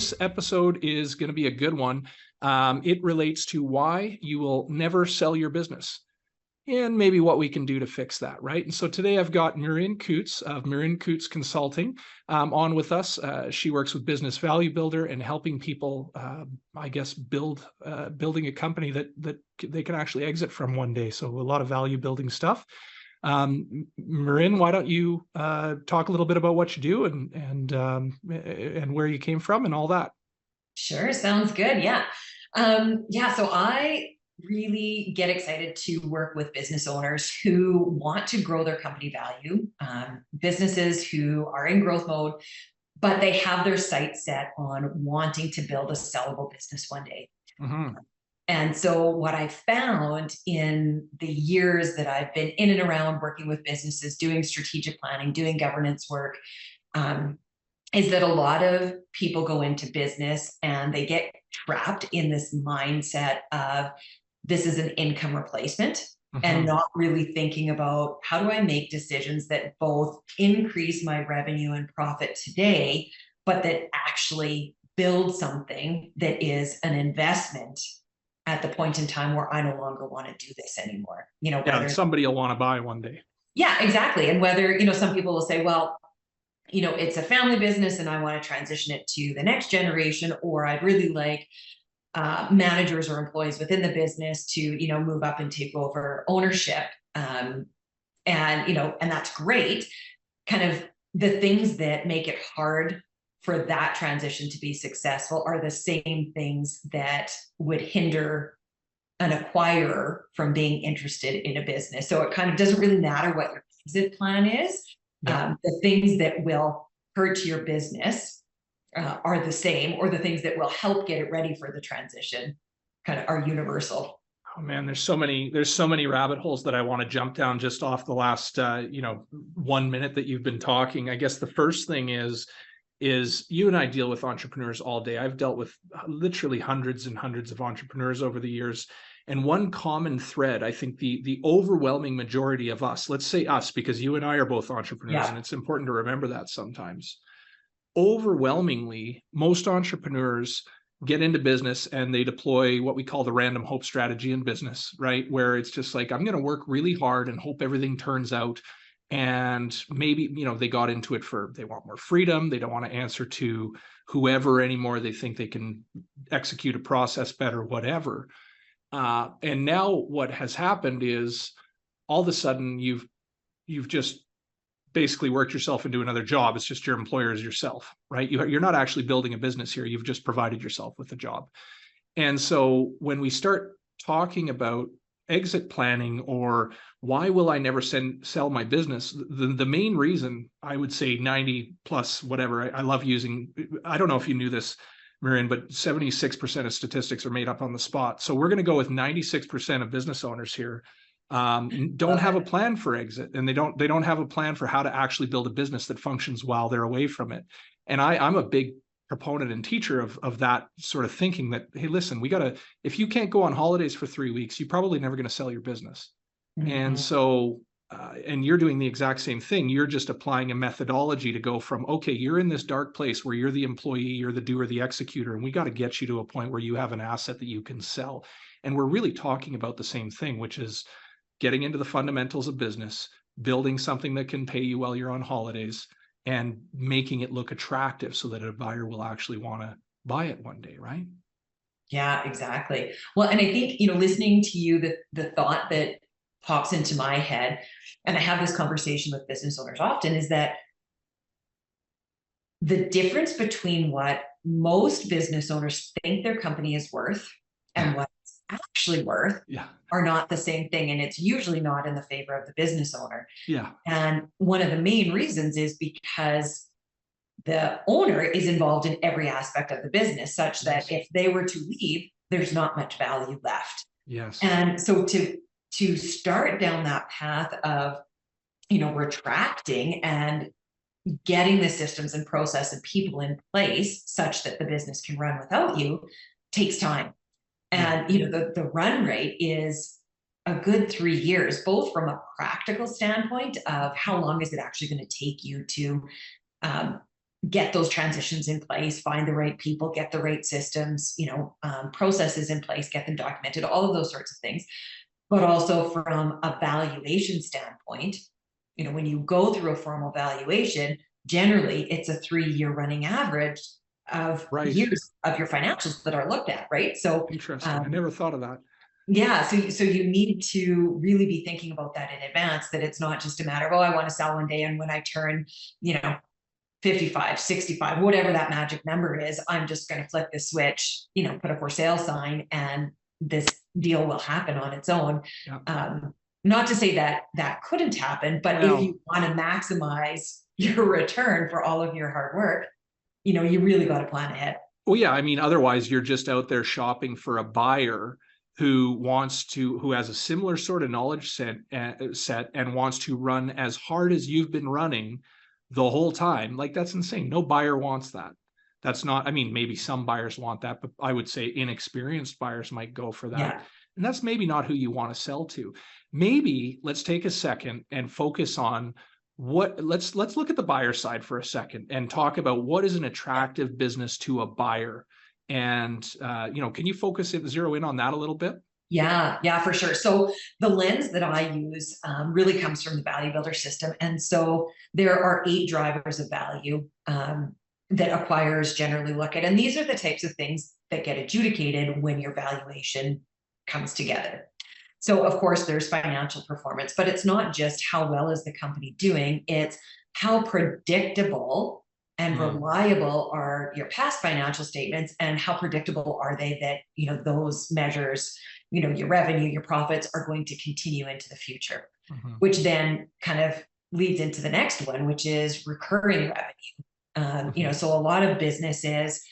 this episode is going to be a good one. It relates to why you will never sell your business and maybe what we can do to fix that, right? And so today I've got Merin Coutts of Merin Coutts Consulting on with us. She works with Business Value Builder and helping people, building a company that they can actually exit from one day. So a lot of value building stuff. Merin, why don't you talk a little bit about what you do and where you came from and all that? Sure, sounds good. Yeah. So I really get excited to work with business owners who want to grow their company value, businesses who are in growth mode, but they have their sights set on wanting to build a sellable business one day. Mm-hmm. And so what I found in the years that I've been in and around working with businesses, doing strategic planning, doing governance work, is that a lot of people go into business and they get trapped in this mindset of this is an income replacement, and not really thinking about how do I make decisions that both increase my revenue and profit today, but that actually build something that is an investment at the point in time where I no longer want to do this anymore. Yeah, somebody will want to buy one day. Yeah, exactly. And whether, some people will say, well, it's a family business and I want to transition it to the next generation, or I'd really like managers or employees within the business to, move up and take over ownership. And that's great. Kind of the things that make it hard for that transition to be successful are the same things that would hinder an acquirer from being interested in a business. So it kind of doesn't really matter what your exit plan is. Yeah. The things that will hurt your business are the same, or the things that will help get it ready for the transition kind of are universal. Oh man, there's so many rabbit holes that I want to jump down just off the last 1 minute that you've been talking. I guess the first thing is you and I deal with entrepreneurs all day. I've dealt with literally hundreds and hundreds of entrepreneurs over the years. And one common thread, I think the overwhelming majority of us, let's say us, because you and I are both entrepreneurs, and it's important to remember that sometimes. Overwhelmingly, most entrepreneurs get into business and they deploy what we call the random hope strategy in business, right? Where it's just like, I'm going to work really hard and hope everything turns out. And maybe, they got into it they want more freedom. They don't want to answer to whoever anymore. They think they can execute a process better, whatever. And now what has happened is all of a sudden you've just basically worked yourself into another job. It's just your employer is yourself, right? You're not actually building a business here. You've just provided yourself with a job. And so when we start talking about exit planning or why will I never sell my business, the main reason, I would say 90 plus whatever, I love using, I don't know if you knew this, Merin, but 76% of statistics are made up on the spot. So we're going to go with 96% of business owners here don't have a plan for exit, and they don't have a plan for how to actually build a business that functions while they're away from it. And I'm a big proponent and teacher of that sort of thinking that, hey, listen, if you can't go on holidays for 3 weeks, you're probably never going to sell your business. Mm-hmm. And so, and you're doing the exact same thing. You're just applying a methodology to go from, okay, you're in this dark place where you're the employee, you're the doer, the executor, and we got to get you to a point where you have an asset that you can sell. And we're really talking about the same thing, which is getting into the fundamentals of business, building something that can pay you while you're on holidays, and making it look attractive so that a buyer will actually want to buy it one day, right? Yeah, exactly. Well, and I think, listening to you, the thought that pops into my head, and I have this conversation with business owners often, is that the difference between what most business owners think their company is worth and what it's actually worth are not the same thing. And it's usually not in the favor of the business owner. Yeah. And one of the main reasons is because the owner is involved in every aspect of the business, such that if they were to leave, there's not much value left. Yes. And so to start down that path of, retracting and getting the systems and process and people in place such that the business can run without you takes time. And, the run rate is a good 3 years, both from a practical standpoint of how long is it actually going to take you to get those transitions in place, find the right people, get the right systems, processes in place, get them documented, all of those sorts of things. But also from a valuation standpoint, when you go through a formal valuation, generally it's a 3-year running average of Right. years of your financials that are looked at, right? So Interesting. I never thought of that. yeah, so you need to really be thinking about that in advance, that it's not just a matter of, oh, I want to sell one day, and when I turn, 55, 65, whatever that magic number is, I'm just going to flip the switch, put a for sale sign, and this deal will happen on its own. Yeah. Not to say that that couldn't happen, but if you want to maximize your return for all of your hard work, you really got to plan ahead. Well, yeah, I mean, otherwise you're just out there shopping for a buyer who has a similar sort of knowledge set and wants to run as hard as you've been running the whole time. Like, that's insane. No buyer wants that. That's not, I mean, maybe some buyers want that, but I would say inexperienced buyers might go for that. Yeah. And that's maybe not who you want to sell to. Maybe let's take a second and focus on let's look at the buyer side for a second and talk about what is an attractive business to a buyer. And, can you zero in on that a little bit? Yeah, for sure. So the lens that I use really comes from the value builder system. And so there are 8 drivers of value that acquirers generally look at. And these are the types of things that get adjudicated when your valuation comes together. So of course there's financial performance, but it's not just how well is the company doing, it's how predictable and reliable are your past financial statements, and how predictable are they that, those measures, your revenue, your profits are going to continue into the future, which then kind of leads into the next one, which is recurring revenue. So a lot of businesses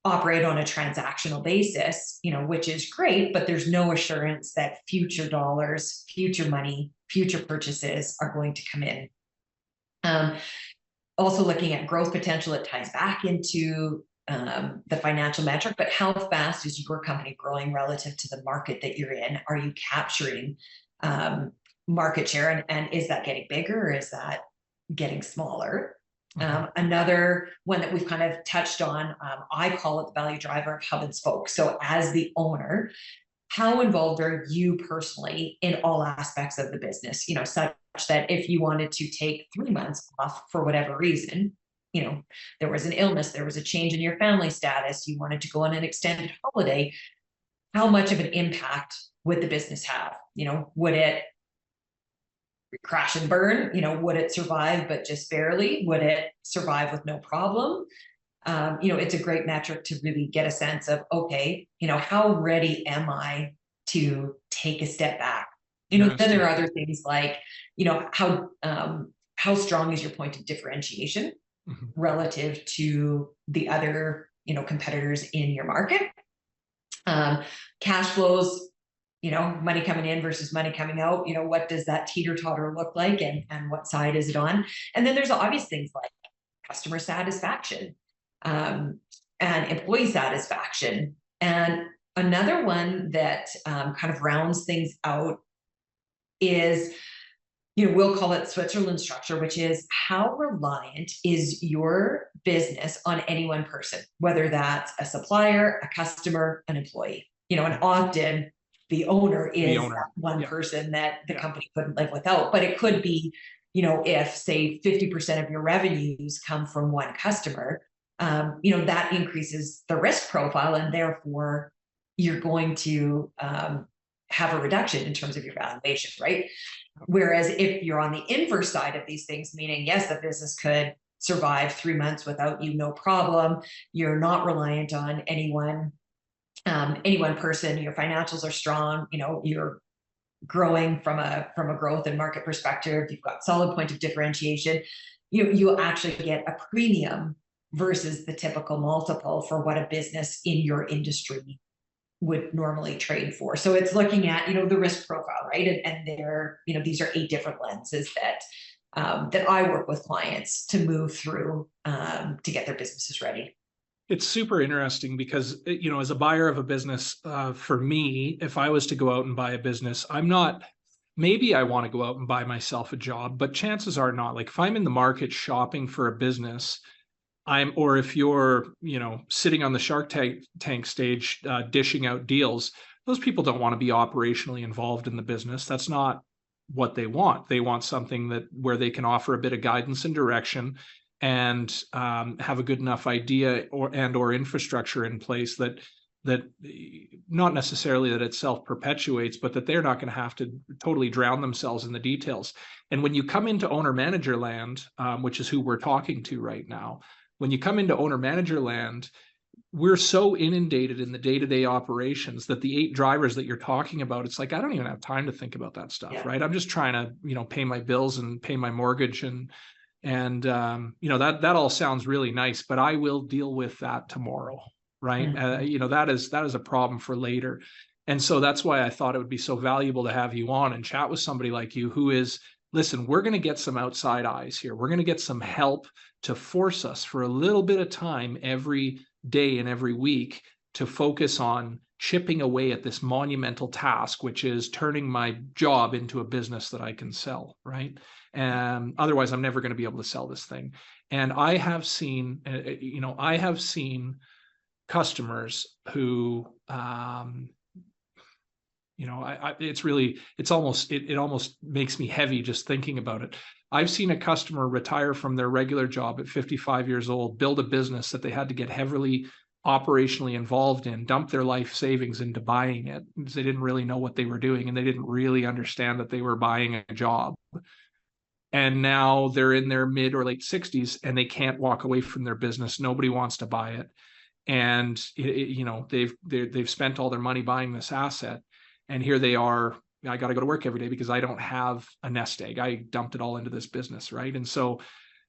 operate on a transactional basis, which is great, but there's no assurance that future dollars, future money, future purchases are going to come in. Also looking at growth potential, it ties back into the financial metric, but how fast is your company growing relative to the market that you're in? Are you capturing market share, and is that getting bigger, or is that getting smaller? Another one that we've kind of touched on, I call it the value driver of hub and spoke. So as the owner, how involved are you personally in all aspects of the business? Such that if you wanted to take 3 months off for whatever reason, there was an illness, there was a change in your family status, you wanted to go on an extended holiday, how much of an impact would the business have? Would it crash and burn? Would it survive, but just barely? Would it survive with no problem? It's a great metric to really get a sense of, okay, how ready am I to take a step back? Then there are other things like, how strong is your point of differentiation relative to the other, competitors in your market? Cash flows, money coming in versus money coming out, what does that teeter-totter look like, and what side is it on? And then there's obvious things like customer satisfaction, and employee satisfaction. And another one that kind of rounds things out is, we'll call it Switzerland structure, which is how reliant is your business on any one person, whether that's a supplier, a customer, an employee, and often the owner is that one person that the company couldn't live without. But it could be, if say 50% of your revenues come from one customer, that increases the risk profile, and therefore you're going to have a reduction in terms of your valuation, right? Whereas if you're on the inverse side of these things, meaning, yes, the business could survive 3 months without you, no problem. You're not reliant on any one person. Your financials are strong. You're growing from a growth and market perspective. You've got solid point of differentiation. You actually get a premium versus the typical multiple for what a business in your industry would normally trade for. So it's looking at, the risk profile, right? And there, these are 8 different lenses that I work with clients to move through to get their businesses ready. It's super interesting because, as a buyer of a business, for me, if I was to go out and buy a business, maybe I want to go out and buy myself a job, but chances are not. Like, if I'm in the market shopping for a business, or if you're, sitting on the Shark Tank stage, dishing out deals, those people don't want to be operationally involved in the business. That's not what they want. They want something where they can offer a bit of guidance and direction, and have a good enough idea or infrastructure in place that not necessarily that it self-perpetuates, but that they're not going to have to totally drown themselves in the details. And when you come into owner-manager land, which is who we're talking to right now, when you come into owner-manager land, we're so inundated in the day-to-day operations that the 8 drivers that you're talking about, it's like, I don't even have time to think about that stuff, right? I'm just trying to, pay my bills and pay my mortgage, and that all sounds really nice, but I will deal with that tomorrow. Right. That is a problem for later. And so that's why I thought it would be so valuable to have you on and chat with somebody like you who is, listen, we're going to get some outside eyes here. We're going to get some help to force us for a little bit of time every day and every week to focus on chipping away at this monumental task, which is turning my job into a business that I can sell. Right. And otherwise, I'm never going to be able to sell this thing. And I have seen, customers who, it almost makes me heavy just thinking about it. I've seen a customer retire from their regular job at 55 years old, build a business that they had to get heavily operationally involved in, dump their life savings into buying it because they didn't really know what they were doing, and they didn't really understand that they were buying a job. And now they're in their mid or late 60s and they can't walk away from their business. Nobody wants to buy it. And they've spent all their money buying this asset, and here they are. I got to go to work every day because I don't have a nest egg. I dumped it all into this business, right? And so,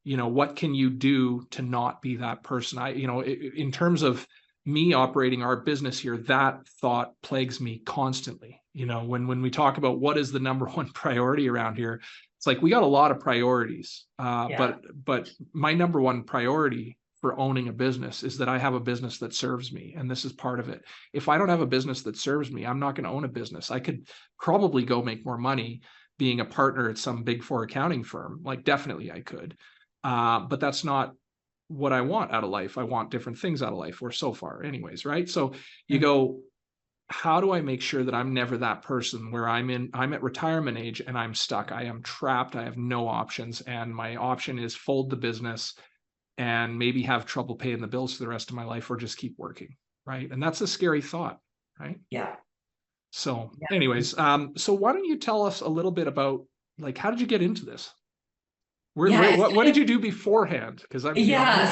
what can you do to not be that person? In terms of me operating our business here, that thought plagues me constantly. When we talk about what is the number one priority around here, it's like we got a lot of priorities, but my number one priority for owning a business is that I have a business that serves me. And this is part of it. If I don't have a business that serves me, I'm not going to own a business. I could probably go make more money being a partner at some Big Four accounting firm. Like, definitely I could. But that's not what I want out of life. I want different things out of life, or so far anyways, right? So you go, how do I make sure that I'm never that person where I'm at retirement age and I'm stuck? I am trapped. I have no options. And my option is fold the business and maybe have trouble paying the bills for the rest of my life, or just keep working, right? And that's a scary thought, right? Yeah. So anyways, so why don't you tell us a little bit about, like, how did you get into this? What did you do beforehand? Because I'm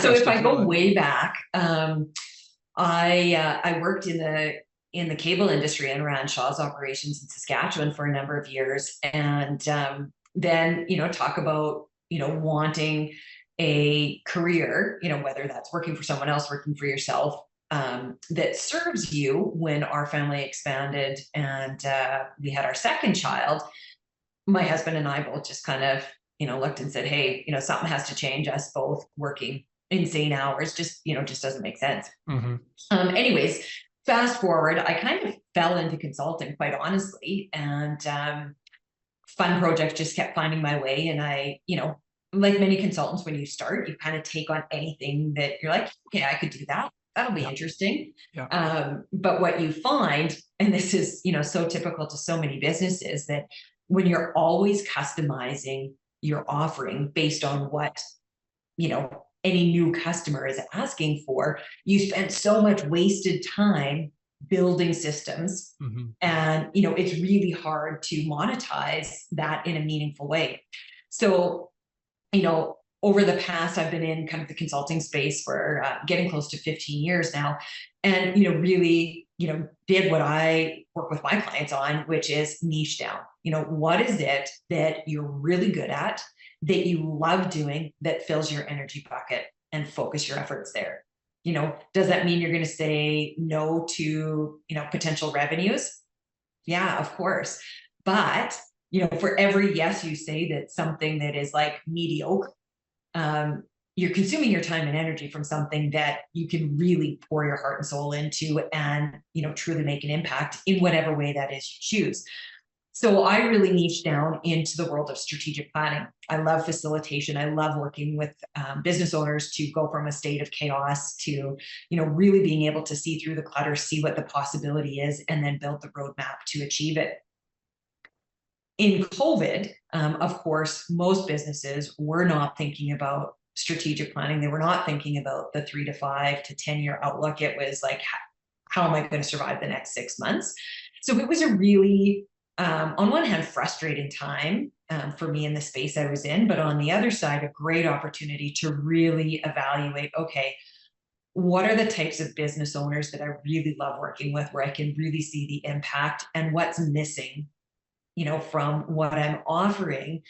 so if I go way back, I worked in the cable industry and ran Shaw's operations in Saskatchewan for a number of years, and then talk about wanting a career, whether that's working for someone else, working for yourself, that serves you. When our family expanded and we had our second child, my husband and I both just kind of, looked and said, hey, something has to change. Us both working insane hours just doesn't make sense. Anyways, fast forward, I kind of fell into consulting, quite honestly, and fun projects just kept finding my way. And I, like many consultants, when you start, you kind of take on anything that you're like, okay, I could do that. That'll be interesting. But what you find, and this is, so typical to so many businesses, that when you're always customizing your offering based on what, any new customer is asking for, you spend so much wasted time building systems. And, it's really hard to monetize that in a meaningful way. So, over the past, I've been in kind of the consulting space for getting close to 15 years now, and, really, did what I work with my clients on, which is niche down. What is it that you're really good at, that you love doing, that fills your energy bucket, and focus your efforts there. Does that mean you're going to say no to, potential revenues? Yeah, of course. But, for every yes you say that's something that is like mediocre, you're consuming your time and energy from something that you can really pour your heart and soul into, and, truly make an impact in whatever way that is you choose. So I really niche down into the world of strategic planning. I love facilitation. I love working with business owners to go from a state of chaos to, really being able to see through the clutter, see what the possibility is, and then build the roadmap to achieve it. In COVID, of course, most businesses were not thinking about strategic planning. They were not thinking about the 3 to 5 to 10-year outlook. It was like, how am I going to survive the next 6 months? So it was a really, on one hand, frustrating time for me in the space I was in, but on the other side, a great opportunity to really evaluate, okay, what are the types of business owners that I really love working with, where I can really see the impact, and what's missing, from what I'm offering,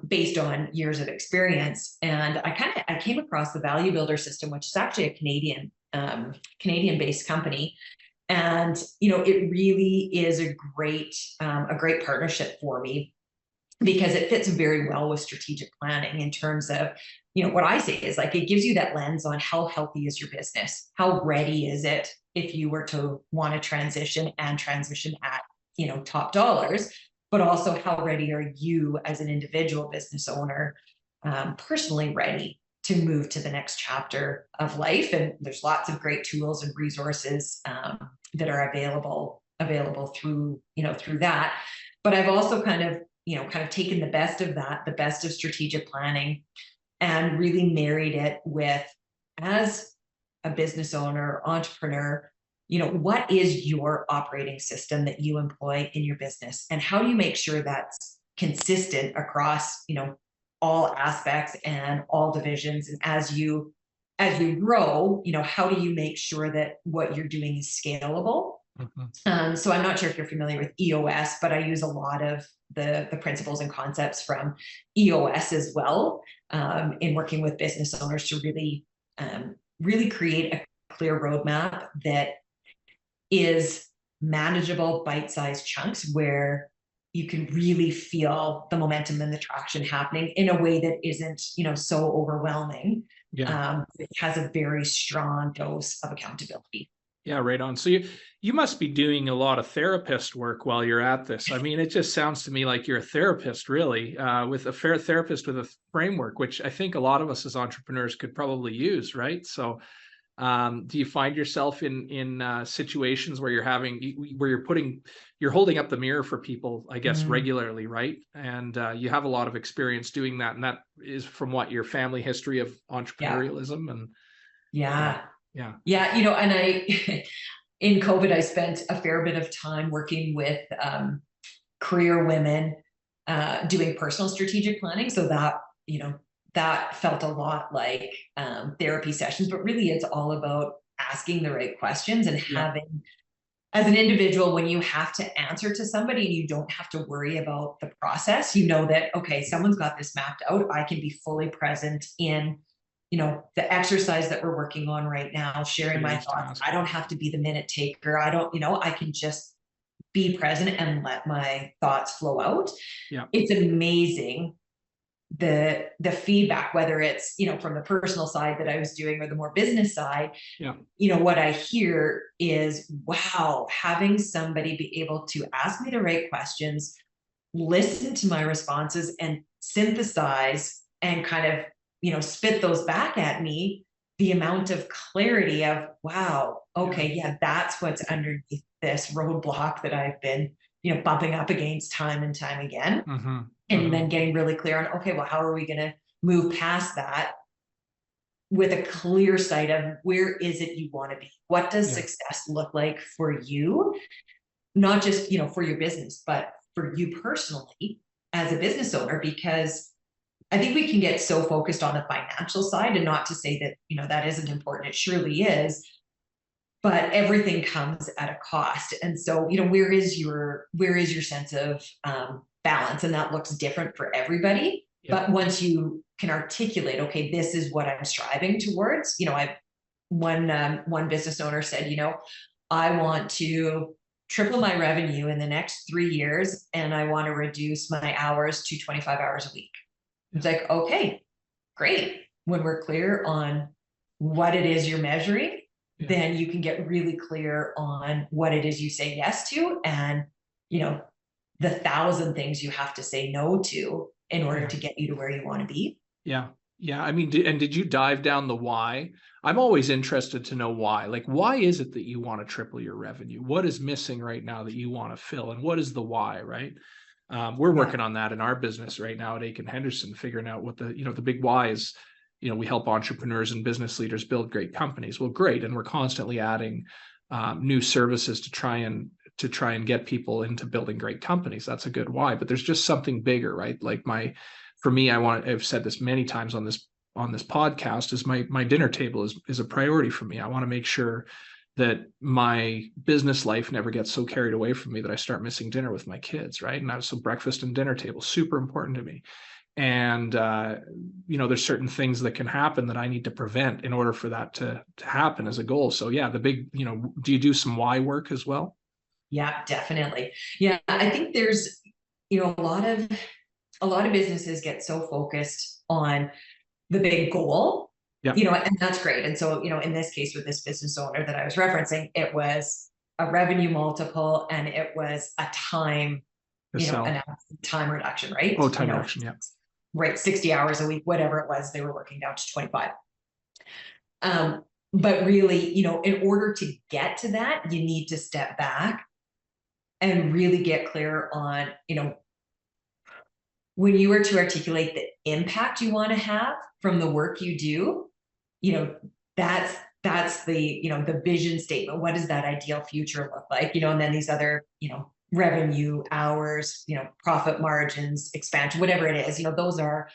based on years of experience. And I came across the Value Builder system, which is actually a Canadian based company. And, it really is a great partnership for me, because it fits very well with strategic planning in terms of, what I say is, like, it gives you that lens on how healthy is your business? How ready is it if you were to want to transition at, top dollars, but also how ready are you as an individual business owner, personally ready to move to the next chapter of life? And there's lots of great tools and resources that are available through that. But I've also kind of taken the best of that, the best of strategic planning, and really married it with, as a business owner, entrepreneur, what is your operating system that you employ in your business, and how do you make sure that's consistent across, all aspects and all divisions? And as you grow, how do you make sure that what you're doing is scalable? So I'm not sure if you're familiar with EOS, but I use a lot of the principles and concepts from EOS as well, in working with business owners to really create a clear roadmap that is manageable, bite-sized chunks where you can really feel the momentum and the traction happening in a way that isn't, so overwhelming. Yeah. It has a very strong dose of accountability. Yeah, right on. So you must be doing a lot of therapist work while you're at this. I mean, it just sounds to me like you're a therapist, really, with a fair therapist with a framework, which I think a lot of us as entrepreneurs could probably use, right? So do you find yourself in situations where you're holding up the mirror for people, I guess, regularly, right? And you have a lot of experience doing that, and that is from your family history of entrepreneurialism. And yeah. And in COVID, I spent a fair bit of time working with career women, doing personal strategic planning. So that felt a lot like therapy sessions, but really it's all about asking the right questions and having, as an individual, when you have to answer to somebody and you don't have to worry about the process, that, okay, someone's got this mapped out. I can be fully present in, the exercise that we're working on right now, sharing my thoughts. I don't have to be the minute taker. I can just be present and let my thoughts flow out. Yeah. It's amazing the feedback, whether it's, from the personal side that I was doing or the more business side. Yeah. What I hear is, wow, having somebody be able to ask me the right questions, listen to my responses, and synthesize and kind of, spit those back at me, the amount of clarity of, wow, okay, yeah, that's what's underneath this roadblock that I've been, bumping up against time and time again. And then getting really clear on, okay, well, how are we going to move past that with a clear sight of where is it you want to be? What does success look like for you? Not just, for your business, but for you personally as a business owner, because I think we can get so focused on the financial side, and not to say that, that isn't important. It surely is, but everything comes at a cost. And so, where is your sense of balance? And that looks different for everybody. Yeah. But once you can articulate, okay, this is what I'm striving towards. One business owner said, I want to triple my revenue in the next 3 years, and I want to reduce my hours to 25 hours a week. It's like, okay, great. When we're clear on what it is you're measuring, then you can get really clear on what it is you say yes to, and, the 1,000 things you have to say no to in order to get you to where you want to be. Yeah. Yeah. I mean, did you dive down the why? I'm always interested to know why. Like, why is it that you want to triple your revenue? What is missing right now that you want to fill? And what is the why, right? We're working on that in our business right now at Achen Henderson, figuring out what the big why is. We help entrepreneurs and business leaders build great companies. Well, great. And we're constantly adding new services to try and get people into building great companies. That's a good why, but there's just something bigger, right? Like for me, I've said this many times on this podcast, is my dinner table is a priority for me. I want to make sure that my business life never gets so carried away from me that I start missing dinner with my kids, right? And so breakfast and dinner table, super important to me. And there's certain things that can happen that I need to prevent in order for that to happen as a goal. So yeah, the big, do you do some why work as well? Yeah, definitely. Yeah, I think there's, a lot of businesses get so focused on the big goal, and that's great. And so, in this case with this business owner that I was referencing, it was a revenue multiple and it was a time, a time reduction, right? Oh, time reduction, yeah. Right, 60 hours a week, whatever it was, they were working down to 25. But really, in order to get to that, you need to step back and really get clear on, when you were to articulate the impact you want to have from the work you do, that's the, the vision statement. What does that ideal future look like? And then these other, revenue, hours, profit margins, expansion, whatever it is, those are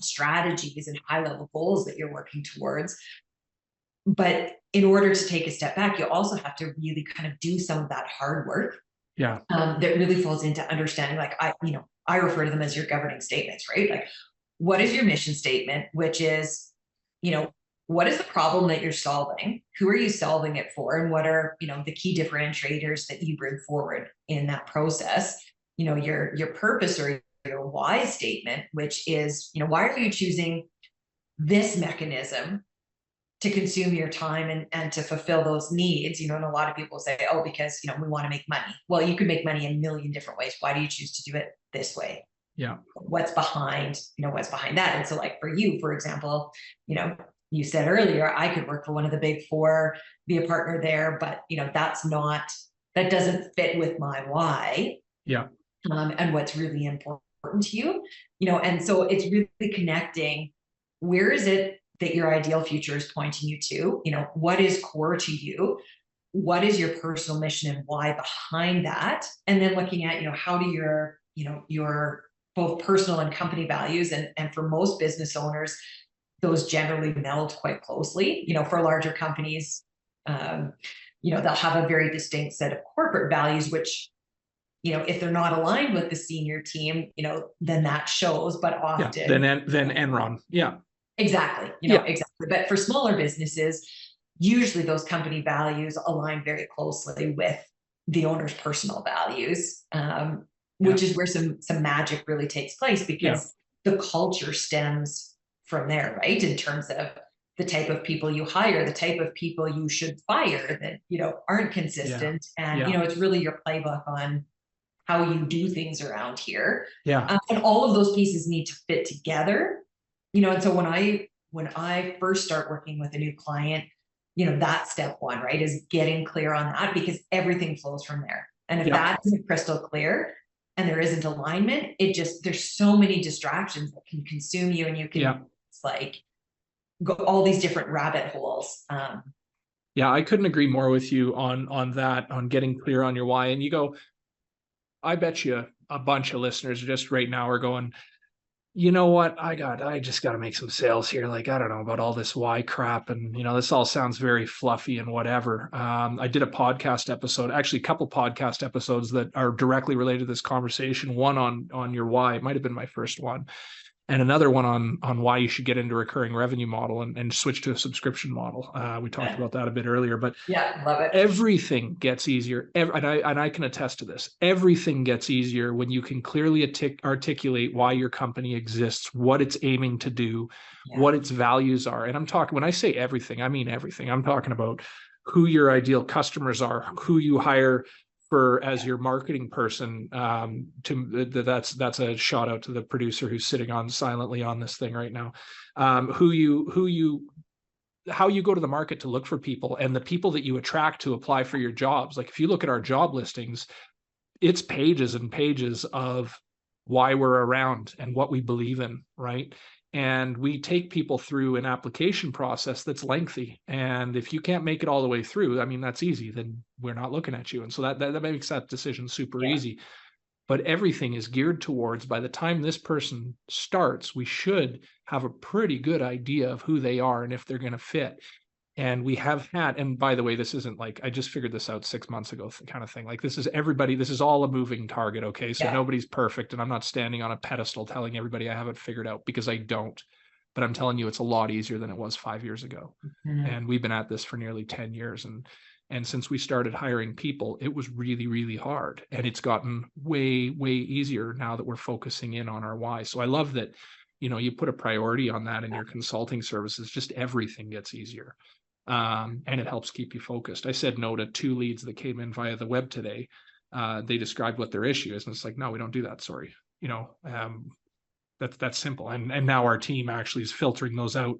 strategies and high level goals that you're working towards. But in order to take a step back, you also have to really kind of do some of that hard work. Yeah. That really falls into understanding, like, I refer to them as your governing statements, right? Like, what is your mission statement, which is, what is the problem that you're solving? Who are you solving it for? And what are, the key differentiators that you bring forward in that process? Your purpose or your why statement, which is, why are you choosing this mechanism to consume your time and to fulfill those needs? And a lot of people say, oh, because, we want to make money. Well, you could make money in a million different ways. Why do you choose to do it this way? Yeah. What's behind that? And so, like, for you, for example, you said earlier, I could work for one of the big four, be a partner there, but that doesn't fit with my why. Yeah. And what's really important to you, and so it's really connecting, where is it that your ideal future is pointing you to? What is core to you? What is your personal mission and why behind that? And then looking at, how do your both personal and company values, and for most business owners, those generally meld quite closely. For larger companies, they'll have a very distinct set of corporate values, which, if they're not aligned with the senior team, then that shows. But often, then Enron, yeah, exactly, exactly. But for smaller businesses, usually those company values align very closely with the owner's personal values, which is where some magic really takes place, because the culture stems from there, right? In terms of the type of people you hire, the type of people you should fire that, aren't consistent. And, it's really your playbook on how you do things around here. Yeah. And all of those pieces need to fit together, and so when I first start working with a new client, that's step one, right? Is getting clear on that, because everything flows from there. And if that isn't crystal clear and there isn't alignment, there's so many distractions that can consume you, and you can, it's like, go all these different rabbit holes. Yeah, I couldn't agree more with you on that, on getting clear on your why. And you go, I bet you a bunch of listeners just right now are going, you know what, I just got to make some sales here. Like, I don't know about all this why crap. And, this all sounds very fluffy and whatever. I did a podcast episode, actually a couple podcast episodes that are directly related to this conversation. One on your why, it might've been my first one. And another one on why you should get into a recurring revenue model and switch to a subscription model. We talked about that a bit earlier, but love it. Everything gets easier. And I can attest to this. Everything gets easier when you can clearly articulate why your company exists, what it's aiming to do, what its values are. And when I say everything, I mean everything. I'm talking about who your ideal customers are, who you hire for as your marketing person, that's a shout out to the producer who's sitting on silently on this thing right now. How you go to the market to look for people, and the people that you attract to apply for your jobs. Like if you look at our job listings, it's pages and pages of why we're around and what we believe in, right? And we take people through an application process that's lengthy. And if you can't make it all the way through, I mean, that's easy, then we're not looking at you. And so that makes that decision super easy. But everything is geared towards, by the time this person starts, we should have a pretty good idea of who they are and if they're going to fit. And we have had, and by the way, this isn't like, I just figured this out 6 months ago kind of thing. Like this is everybody, this is all a moving target. Okay. So nobody's perfect. And I'm not standing on a pedestal telling everybody I have it figured out, because I don't. But I'm telling you, it's a lot easier than it was 5 years ago. And we've been at this for nearly 10 years. And since we started hiring people, it was really, really hard. And it's gotten way, way easier now that we're focusing in on our why. So I love that, you know, you put a priority on that in your consulting services, just everything gets easier. And it helps keep you focused. I said no to 2 leads that came in via the web today. They described what their issue is. And it's like, no, we don't do that. Sorry. You know, that's simple. And now our team actually is filtering those out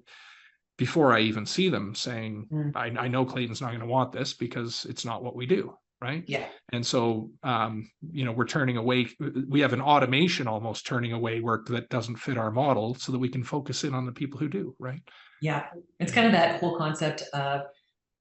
before I even see them, saying, I know Clayton's not going to want this because it's not what we do. Right. Yeah. And so, you know, we're turning away. We have an automation almost turning away work that doesn't fit our model so that we can focus in on the people who do. Right. Yeah. It's kind of that whole concept of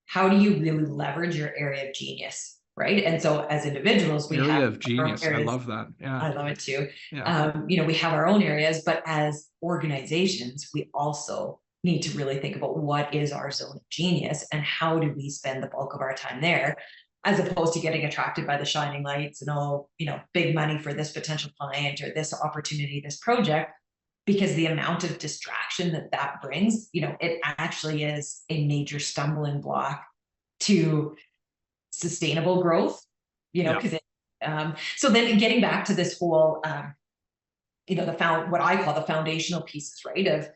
how do you really leverage your area of genius? Right. And so as individuals, we area have of genius. I love that. Yeah. I love it too. Yeah. You know, we have our own areas, but as organizations, we also need to really think about what is our zone of genius and how do we spend the bulk of our time there, as opposed to getting attracted by the shining lights and, oh, you know, big money for this potential client or this opportunity, this project, because the amount of distraction that brings, you know, it actually is a major stumbling block to sustainable growth, you know, because so then getting back to this whole, you know, what I call the foundational pieces, right, of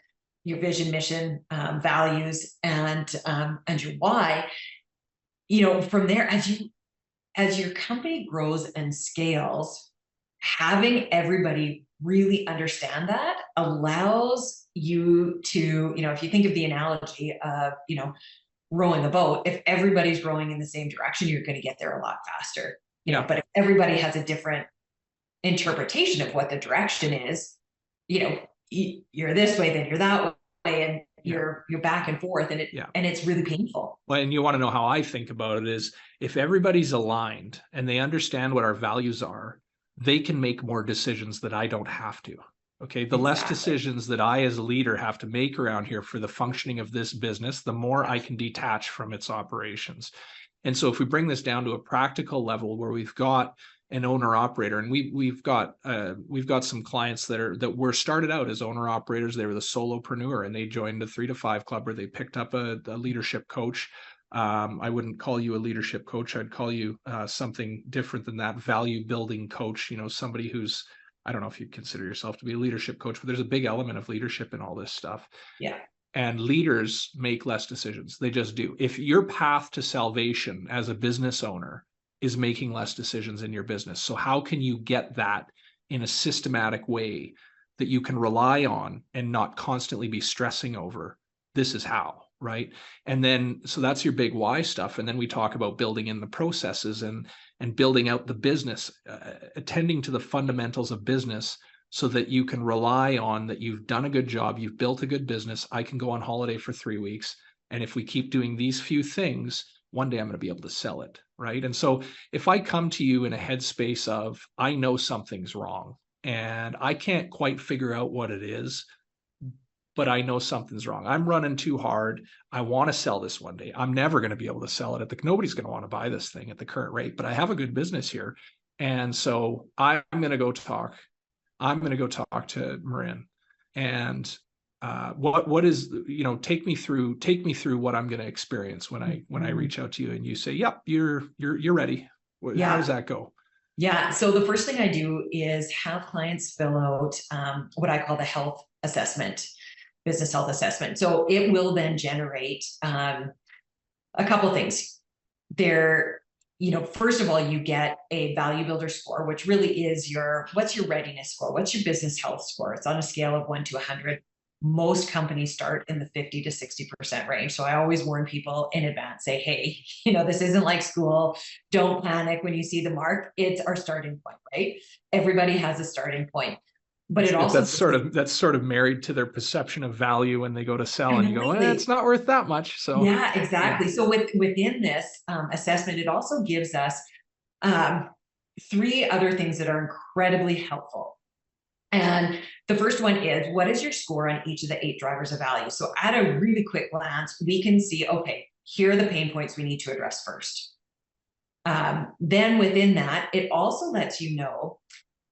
your vision, mission, values, and your why. You know, from there, as your company grows and scales, having everybody really understand that allows you to, you know, if you think of the analogy of, you know, rowing a boat, if everybody's rowing in the same direction, you're going to get there a lot faster, you know. But if everybody has a different interpretation of what the direction is, you know, you're this way, then you're that way, and you're back and forth, and it's really painful. Well, and you want to know how I think about it is, if everybody's aligned and they understand what our values are, they can make more decisions that I don't have to. Okay. The less decisions that I as a leader have to make around here for the functioning of this business, the more I can detach from its operations. And so if we bring this down to a practical level where we've got an owner operator, and we've got some clients that were started out as owner operators. They were the solopreneur, and they joined a 3 to 5 club where they picked up a leadership coach. I wouldn't call you a leadership coach. I'd call you something different than that, value building coach. You know, somebody who's, I don't know if you consider yourself to be a leadership coach, but there's a big element of leadership in all this stuff. Yeah. And leaders make less decisions. They just do. If your path to salvation as a business owner is making less decisions in your business, so how can you get that in a systematic way that you can rely on and not constantly be stressing over? This is how, right? And then, so that's your big why stuff. And then we talk about building in the processes and building out the business, attending to the fundamentals of business, so that you can rely on that you've done a good job, you've built a good business. I can go on holiday for 3 weeks. And if we keep doing these few things, one day I'm going to be able to sell it, right? And so if I come to you in a headspace of, I know something's wrong and I can't quite figure out what it is, but I know something's wrong. I'm running too hard. I want to sell this one day. I'm never going to be able to sell it nobody's going to want to buy this thing at the current rate, but I have a good business here. And so I'm going to go talk to Merin, and what is, you know, take me through what I'm going to experience when I reach out to you and you say, yep, you're ready. How does that go? Yeah. So the first thing I do is have clients fill out what I call the health assessment, business health assessment. So it will then generate a couple of things. first of all, you get a value builder score, which really is what's your readiness score? What's your business health score? It's on a scale of 1 to 100. Most companies start in the 50 to 60% range. So I always warn people in advance, say, hey, this isn't like school. Don't panic when you see the mark. It's our starting point, right? Everybody has a starting point. But it also that's sort of married to their perception of value when they go to sell, and you go, it's not worth that much. So yeah, exactly. Yeah. So within this assessment, it also gives us 3 other things that are incredibly helpful. And the first one is, what is your score on each of the 8 drivers of value? So at a really quick glance, we can see, okay, here are the pain points we need to address first. Then within that, it also lets you know,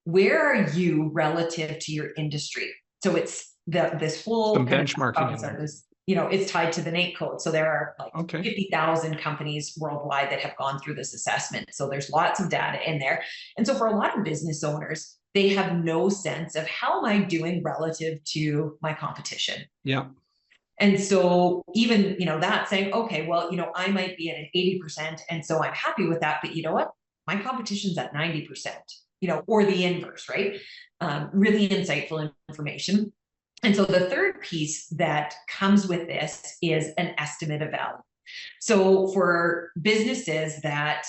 where are you relative to your industry? So it's this whole some benchmarking in there. It's tied to the NAICS code. So there are like 50,000 companies worldwide that have gone through this assessment. So there's lots of data in there. And so for a lot of business owners, they have no sense of, how am I doing relative to my competition? Yeah. And so even, that saying, okay, well, I might be at an 80%. And so I'm happy with that. But you know what? My competition's at 90%, or the inverse, right? Really insightful information. And so the third piece that comes with this is an estimate of value. So for businesses that,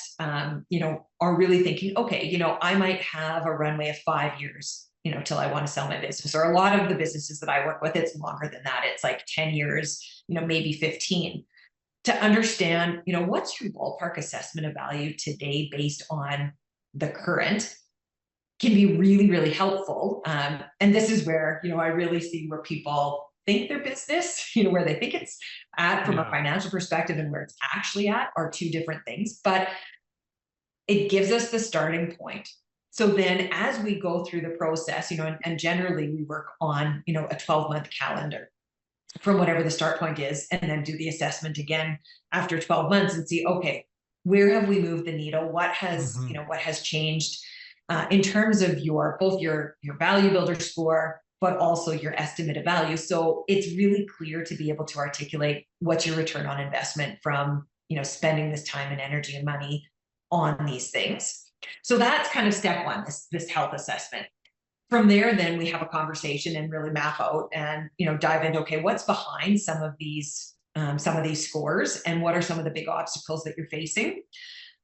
are really thinking, okay, I might have a runway of 5 years, till I want to sell my business. Or a lot of the businesses that I work with, it's longer than that. It's like 10 years, maybe 15. To understand, what's your ballpark assessment of value today based on the current, can be really, really helpful. And this is where, I really see where people think their business, where they think it's at from a financial perspective and where it's actually at are 2 different things, but it gives us the starting point. So then as we go through the process, and generally we work on, a 12-month calendar from whatever the start point is, and then do the assessment again after 12 months and see, okay, where have we moved the needle? What has, what has changed in terms of both your value builder score, but also your estimate of value. So it's really clear to be able to articulate what's your return on investment from, spending this time and energy and money on these things. So that's kind of step 1, this health assessment. From there, then we have a conversation and really map out and, dive into, okay, what's behind some of these scores, and what are some of the big obstacles that you're facing?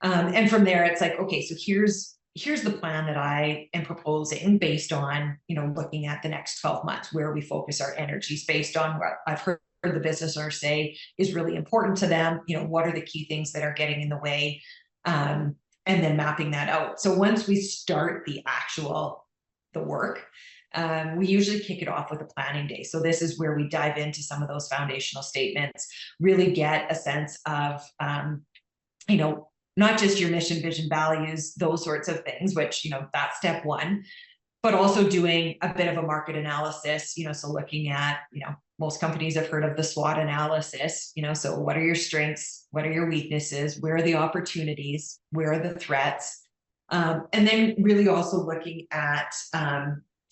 And from there, it's like, okay, so here's the plan that I am proposing based on, looking at the next 12 months, where we focus our energies based on what I've heard the business owners say is really important to them. What are the key things that are getting in the way? And then mapping that out. So once we start the work, we usually kick it off with a planning day. So this is where we dive into some of those foundational statements, really get a sense of, not just your mission, vision, values, those sorts of things, which, that's step 1, but also doing a bit of a market analysis, so looking at, most companies have heard of the SWOT analysis, so what are your strengths? What are your weaknesses? Where are the opportunities? Where are the threats? And then really also looking at,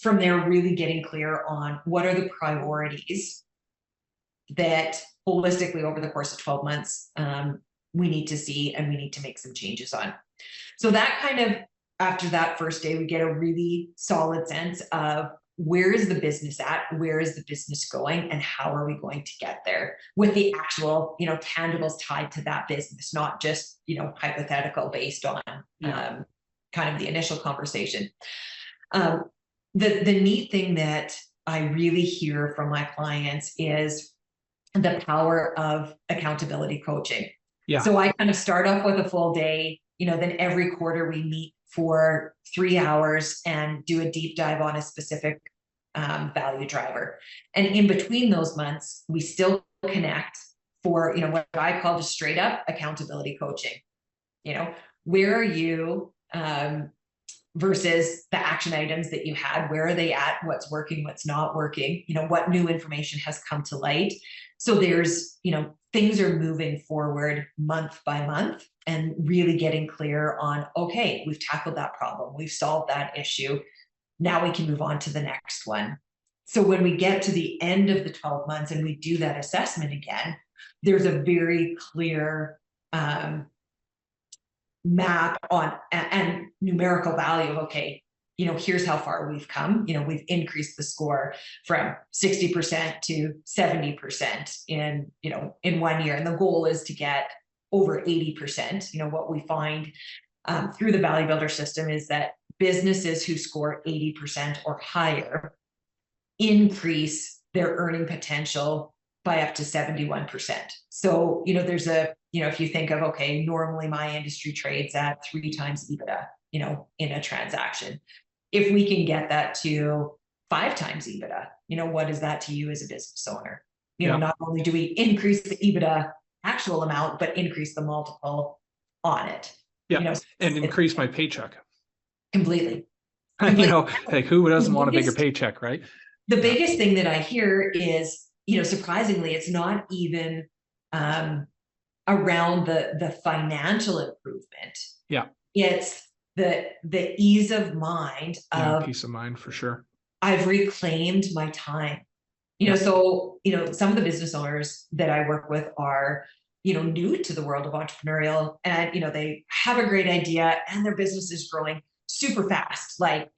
from there, really getting clear on what are the priorities that holistically over the course of 12 months, we need to see and we need to make some changes on. So that kind of, after that first day, we get a really solid sense of, where is the business at? Where is the business going? And how are we going to get there with the actual, tangibles tied to that business, not just, hypothetical based on kind of the initial conversation. The neat thing that I really hear from my clients is the power of accountability coaching. Yeah. So I kind of start off with a full day, then every quarter we meet for 3 hours and do a deep dive on a specific value driver. And in between those months, we still connect for, what I call just straight up accountability coaching. Where are you versus the action items that you had? Where are they at? What's working? What's not working? What new information has come to light? So there's, things are moving forward month by month and really getting clear on, okay, we've tackled that problem. We've solved that issue. Now we can move on to the next one. So when we get to the end of the 12 months and we do that assessment again, there's a very clear map on and numerical value of, okay, here's how far we've come. We've increased the score from 60% to 70% in 1 year. And the goal is to get over 80%. What we find through the Value Builder system is that businesses who score 80% or higher increase their earning potential by up to 71%. So, there's if you think of, okay, normally my industry trades at 3 times EBITDA, in a transaction. If we can get that to 5 times EBITDA, what is that to you as a business owner? Not only do we increase the EBITDA actual amount, but increase the multiple on it. Yeah, and increase my paycheck. Completely. Like who doesn't want a bigger paycheck, right? The biggest thing that I hear is, surprisingly, it's not even around the financial improvement. Yeah. It's the ease of mind of peace of mind for sure. I've reclaimed my time. So, some of the business owners that I work with are, new to the world of entrepreneurial, and, they have a great idea and their business is growing super fast, like,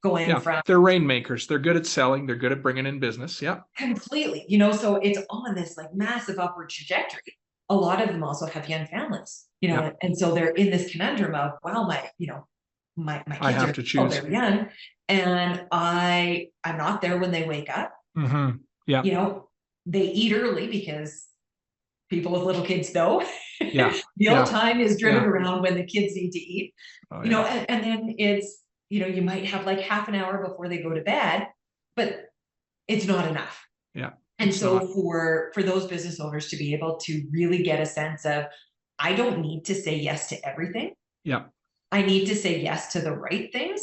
going from. They're rainmakers. They're good at selling. They're good at bringing in business. Yeah. Completely. So it's on this like massive upward trajectory. A lot of them also have young families, and so they're in this conundrum of, well, my I kids have are to choose. They're young, and I'm not there when they wake up. Mm-hmm. Yeah. They eat early because people with little kids know. Yeah. Meal time is driven around when the kids need to eat. Oh, and then it's, you might have like half an hour before they go to bed, but it's not enough. Yeah. And so for those business owners to be able to really get a sense of, I don't need to say yes to everything. Yeah. I need to say yes to the right things.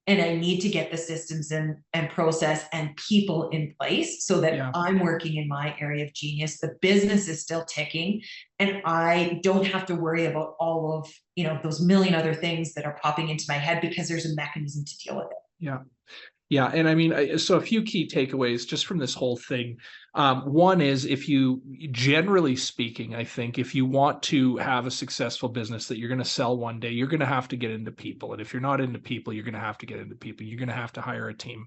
And I need to get the systems and process and people in place so that I'm working in my area of genius. The business is still ticking, and I don't have to worry about all of, those million other things that are popping into my head, because there's a mechanism to deal with it. Yeah. Yeah. And I mean, so a few key takeaways just from this whole thing. One is, generally speaking, I think if you want to have a successful business that you're going to sell one day, you're going to have to get into people. And if you're not into people, you're going to have to get into people. You're going to have to hire a team.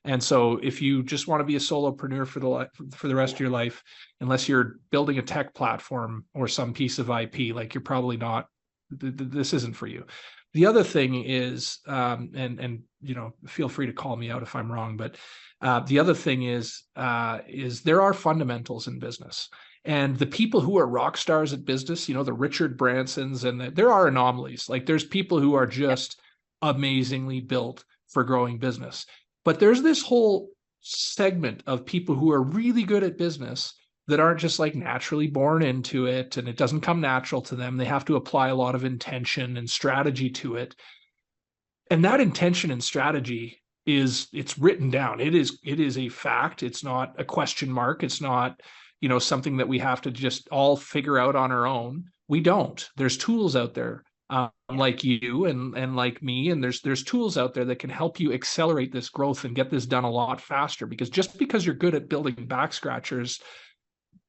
And so if you just want to be a solopreneur for the rest of your life, unless you're building a tech platform or some piece of IP, like you're probably not, this isn't for you. The other thing is, and feel free to call me out if I'm wrong, but the other thing is there are fundamentals in business, and the people who are rock stars at business, the Richard Bransons, and there are anomalies. Like there's people who are just amazingly built for growing business, but there's this whole segment of people who are really good at business that aren't just like naturally born into it, and it doesn't come natural to them. They have to apply a lot of intention and strategy to it. And that intention and strategy it's written down. It is a fact. It's not a question mark. It's not, something that we have to just all figure out on our own. We don't. There's tools out there like you and like me, and there's tools out there that can help you accelerate this growth and get this done a lot faster. Because just because you're good at building back scratchers,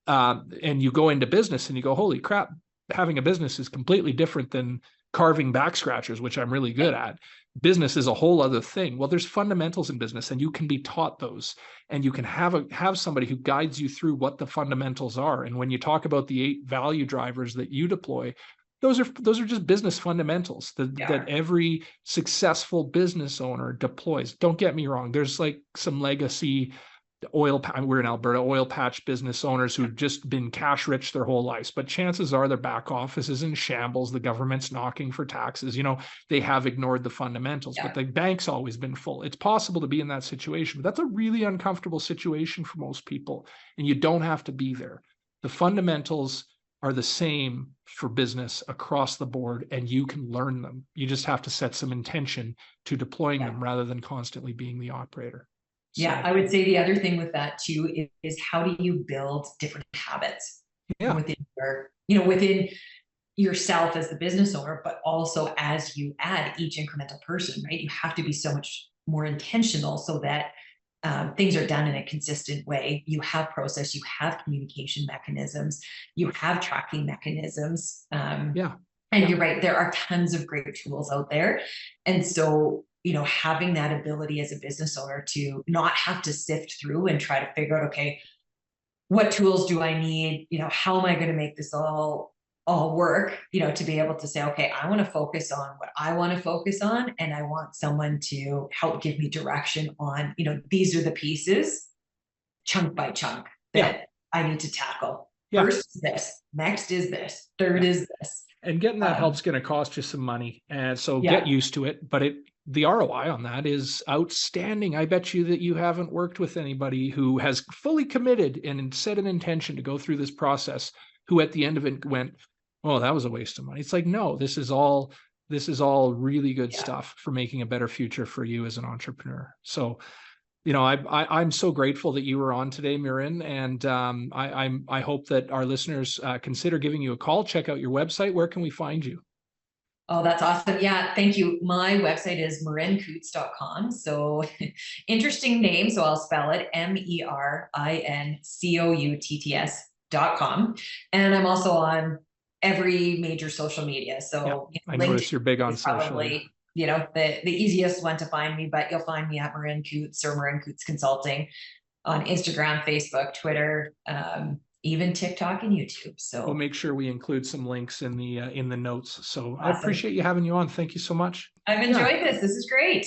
and you go into business and you go, holy crap, having a business is completely different than carving back scratchers, which I'm really good at. Business is a whole other thing. Well, there's fundamentals in business, and you can be taught those, and you can have somebody who guides you through what the fundamentals are. And when you talk about the 8 value drivers that you deploy, those are just business fundamentals that every successful business owner deploys. Don't get me wrong. There's like some legacy we're in Alberta, oil patch business owners who've just been cash rich their whole lives, but chances are their back office is in shambles. The government's knocking for taxes. They have ignored the fundamentals, but the bank's always been full. It's possible to be in that situation, but that's a really uncomfortable situation for most people, and you don't have to be there. The fundamentals are the same for business across the board, and you can learn them. You just have to set some intention to deploying them rather than constantly being the operator. Yeah, I would say the other thing with that too is how do you build different habits within yourself as the business owner, but also as you add each incremental person, right? You have to be so much more intentional so that things are done in a consistent way. You have process, you have communication mechanisms, you have tracking mechanisms. And you're right, there are tons of great tools out there. And so, having that ability as a business owner to not have to sift through and try to figure out, okay, what tools do I need? How am I going to make this all work, to be able to say, okay, I want to focus on what I want to focus on. And I want someone to help give me direction on, these are the pieces, chunk by chunk, that I need to tackle. First is this, next is this, third is this. And getting that help's going to cost you some money. And so get used to it. But the ROI on that is outstanding. I bet you that you haven't worked with anybody who has fully committed and set an intention to go through this process, who at the end of it went, oh, that was a waste of money. It's like, no, this is all really good stuff for making a better future for you as an entrepreneur. So, I'm so grateful that you were on today, Merin, and I hope that our listeners consider giving you a call. Check out your website. Where can we find you? Oh, that's awesome. Yeah, thank you. My website is merincouts.com. So interesting name. So I'll spell it MERINCOUTTS.com. And I'm also on every major social media. So I notice you're big on social. Probably, the easiest one to find me, but you'll find me at Merin Coutts or Merin Coutts Consulting on Instagram, Facebook, Twitter, even TikTok and YouTube. So we'll make sure we include some links in the notes. So awesome. I appreciate you having you on. Thank you so much. I've enjoyed this. This is great.